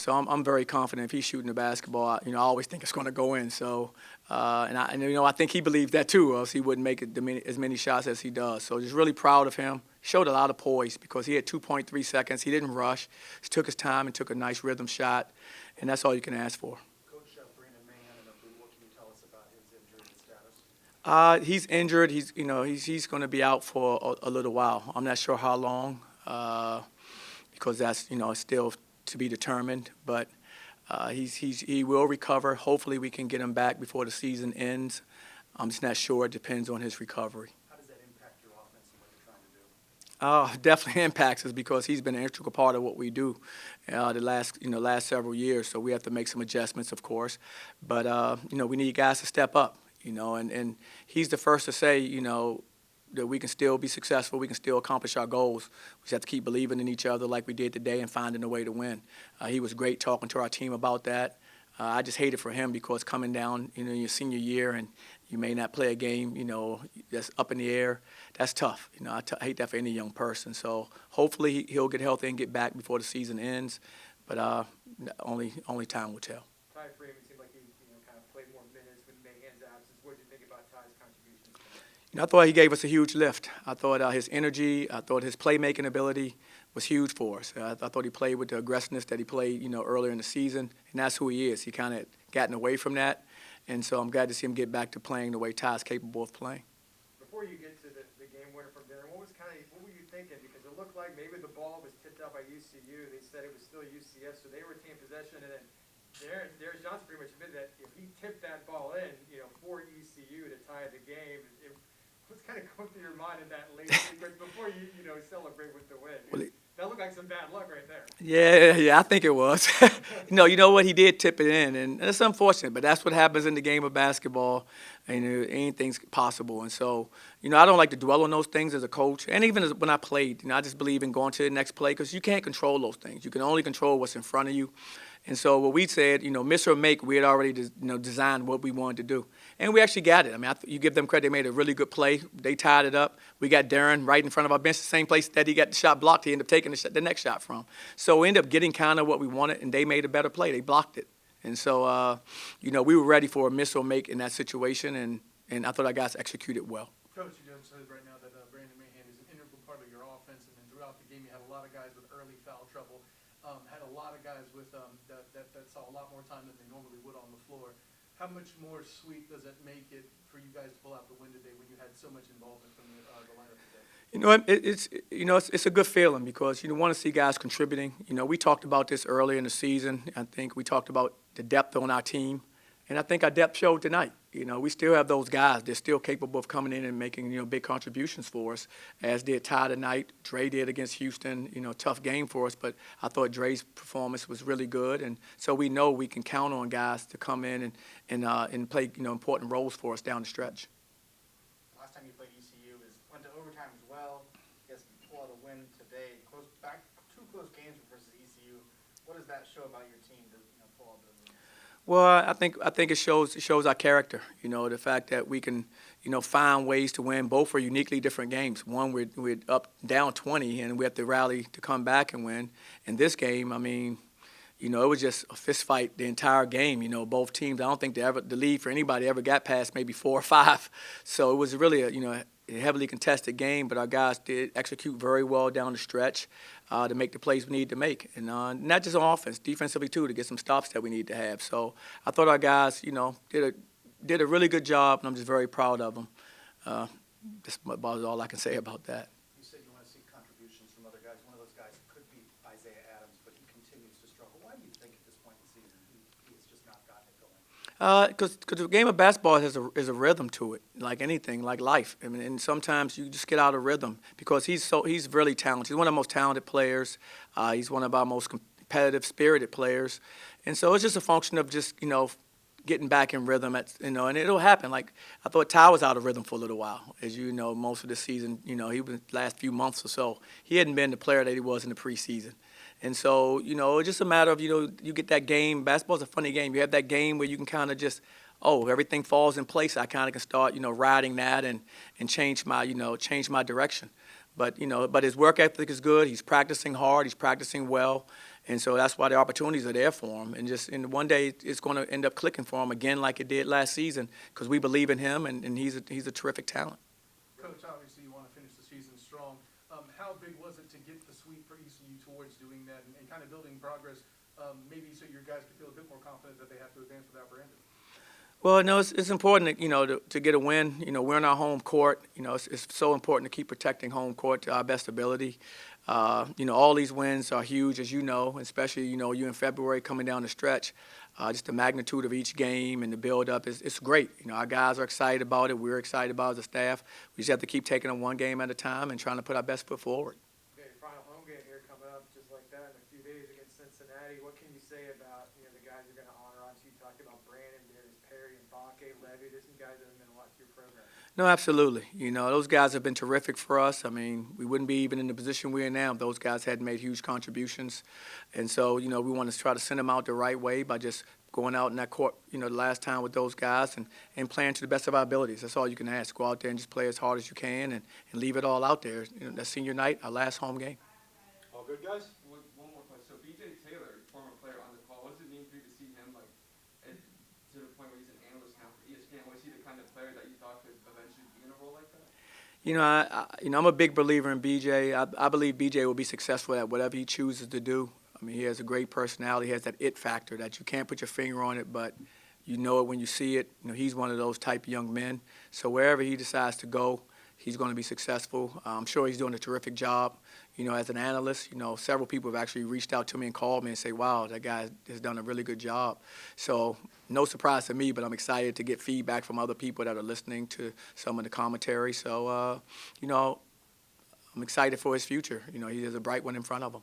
So I'm very confident if he's shooting the basketball. I always think it's going to go in. So, I think he believes that too, or else he wouldn't make it as many shots as he does. So just really proud of him. Showed a lot of poise because he had 2.3 seconds. He didn't rush. He took his time and took a nice rhythm shot, and that's all you can ask for. Coach Brandon Mahan, what can you tell us about his injury status? He's injured. He's going to be out for a little while. I'm not sure how long, because that's still to be determined. But he will recover. Hopefully, we can get him back before the season ends. I'm just not sure. It depends on his recovery. How does that impact your offense and what you're trying to do? Definitely impacts us because he's been an integral part of what we do the last several years. So we have to make some adjustments, of course. But we need guys to step up. And he's the first to say, that we can still be successful, we can still accomplish our goals. We just have to keep believing in each other like we did today and finding a way to win. He was great talking to our team about that. I just hate it for him because coming down, your senior year and you may not play a game, that's up in the air. That's tough. I hate that for any young person. So hopefully he'll get healthy and get back before the season ends. But only time will tell. Ty Freeman seemed like he kind of played more minutes with Mahan's absence. What did you think about Ty's contributions? I thought he gave us a huge lift. I thought his energy, I thought his playmaking ability was huge for us. I thought he played with the aggressiveness that he played, earlier in the season, and that's who he is. He kind of gotten away from that, and so I'm glad to see him get back to playing the way Ty's capable of playing. Before you get to the game winner from Darren, what were you thinking? Because it looked like maybe the ball was tipped out by ECU. They said it was still UCF, so they retained possession, and then Darren Johnson pretty much admitted that if he tipped that ball in, for ECU to tie the game, what's kind of going through your mind in that late sequence before you celebrate with the win? That looked like some bad luck right there. Yeah, I think it was. You know what? He did tip it in, and it's unfortunate, but that's what happens in the game of basketball, and anything's possible. And so, I don't like to dwell on those things as a coach, and even when I played, I just believe in going to the next play because you can't control those things. You can only control what's in front of you. And so what we said, miss or make, we had already designed what we wanted to do. And we actually got it. I mean, you give them credit. They made a really good play. They tied it up. We got Darren right in front of our bench, the same place that he got the shot blocked. He ended up taking the next shot from. So we ended up getting kind of what we wanted, and they made a better play. They blocked it. And so, we were ready for a miss or make in that situation, and I thought our guys executed well. Coach, you just said right now that Brandon Mahan is an integral part of your offense, and then throughout the game you had a lot of guys with early foul trouble. Had a lot of guys with that saw a lot more time than they normally would on the floor. How much more sweet does it make it for you guys to pull out the win today when you had so much involvement from the lineup today? It's a good feeling because you want to see guys contributing. We talked about this earlier in the season. I think we talked about the depth on our team, and I think our depth showed tonight. We still have those guys. They're still capable of coming in and making, big contributions for us, as did Ty tonight. Dre did against Houston, tough game for us, but I thought Dre's performance was really good. And so we know we can count on guys to come in and play, important roles for us down the stretch. Last time you played ECU went to overtime as well. I guess you pull out a win today. Two close games versus ECU. What does that show about your team to pull out those wins? Well, I think it shows our character. The fact that we can, find ways to win. Both are uniquely different games. One, we're up down 20, and we have to rally to come back and win. In this game, I mean, it was just a fist fight the entire game. Both teams. I don't think the lead for anybody ever got past maybe 4 or 5. So it was really a heavily contested game, but our guys did execute very well down the stretch to make the plays we need to make, and not just on offense, defensively too, to get some stops that we need to have. So I thought our guys, did a really good job, and I'm just very proud of them. That's about all I can say about that. You said you want to see contributions from other guys. One of those guys could be Isaiah Adams, but he continues to struggle. Why do you think at this point in the season he has just not gotten it going? Because the game of basketball is a rhythm to it, like anything, like life. I mean, and sometimes you just get out of rhythm because he's really talented. He's one of the most talented players. He's one of our most competitive, spirited players, and so it's just a function of just getting back in rhythm. And it'll happen. Like I thought Ty was out of rhythm for a little while, as you know, most of the season. He was the last few months or so. He hadn't been the player that he was in the preseason. And so, it's just a matter of, you get that game. Basketball's a funny game. You have that game where you can kind of just, everything falls in place. I kind of can start, riding that and change my direction. But his work ethic is good. He's practicing hard. He's practicing well. And so that's why the opportunities are there for him. And just in one day, it's going to end up clicking for him again like it did last season because we believe in him, and he's a terrific talent. Coach, obviously you want to finish the season strong. How big was it to get the sweep for ECU towards doing that and kind of building progress, maybe so your guys can feel a bit more confident that they have to advance without Brandon? Well, no, it's important, to get a win. We're in our home court. It's so important to keep protecting home court to our best ability. All these wins are huge, as you know, especially, you in February coming down the stretch. Just the magnitude of each game and the build-up it's great. Our guys are excited about it. We're excited about it as a staff. We just have to keep taking them one game at a time and trying to put our best foot forward. Okay, final home game here coming up just like that in a few days against Cincinnati. What can you say about the guys you're going to honor? Obviously, you talked about Brandon, Darius Perry, and Bakke, Levy. There's some guys that have been a lot to your program. No, absolutely. Those guys have been terrific for us. I mean, we wouldn't be even in the position we're in now if those guys hadn't made huge contributions. And so, we want to try to send them out the right way by just going out in that court, the last time with those guys and playing to the best of our abilities. That's all you can ask. Go out there and just play as hard as you can and leave it all out there. That senior night, our last home game. All good, guys? One more question. So, B.J. Taylor, former player on the call, what does it mean for you to see him, to the point where he's an analyst now for ESPN? Was he the kind of player that you thought could eventually be in a role like that? I'm a big believer in BJ. I believe BJ will be successful at whatever he chooses to do. I mean, he has a great personality. He has that it factor that you can't put your finger on it, but you know it when you see it. He's one of those type of young men. So wherever he decides to go, he's going to be successful. I'm sure he's doing a terrific job. As an analyst, several people have actually reached out to me and called me and say, wow, that guy has done a really good job. So no surprise to me, but I'm excited to get feedback from other people that are listening to some of the commentary. So, I'm excited for his future. He has a bright one in front of him.